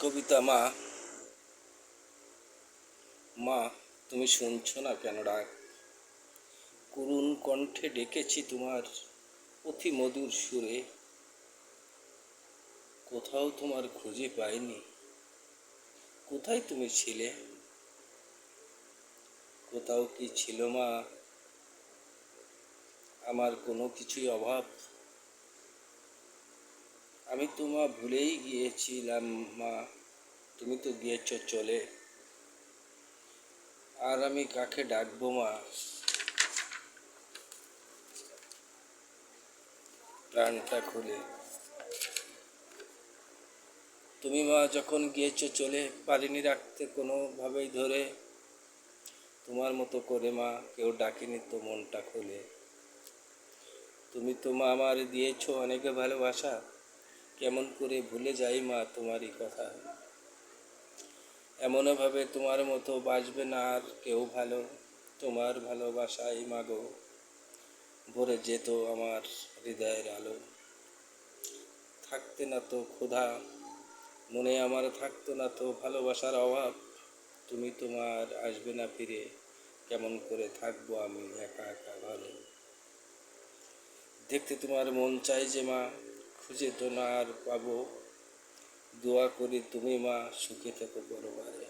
কবিতা মা। মা, তুমি শুনছো না কেন ডাক? করুণ কণ্ঠে ডেকেছি তোমার অতি মধুর সুরে, কোথাও তোমার খুঁজে পাইনি। কোথায় তুমি ছিলে? কোথাও কি ছিল মা আমার কোনো কিছুই অভাব? আমি তো মা ভুলেই গিয়েছিলাম মা, তুমি তো গিয়েছো চলে। আর আমি কাকে ডাকবো মা প্রাণটা খুলে? তুমি মা যখন গিয়েছো চলে, পারিনি রাখতে কোনোভাবেই ধরে। তোমার মতো করে মা কেউ ডাকেনি তো মনটা খুলে। তুমি তো মা আমার দিয়েছো অনেক ভালোবাসা, কেমন করে ভুলে যাই মা তোমারই কথা। এমনভাবে তোমার মতো বাসবে না আর কেউ ভালো, তোমার ভালোবাসায় মাগো ভরে যেত আমার হৃদয়ের আলো। থাকতে না তো ক্ষুধা মনে আমার, থাকতো না তো ভালোবাসার অভাব। তুমি তোমার আসবে না ফিরে, কেমন করে থাকবো আমি একা একা ভালো। দেখতে তোমার মন চাই যে মা, খুঁজে তো না আর পাবো। দোয়া করি তুমি মা সুখে থেকো পরবারে।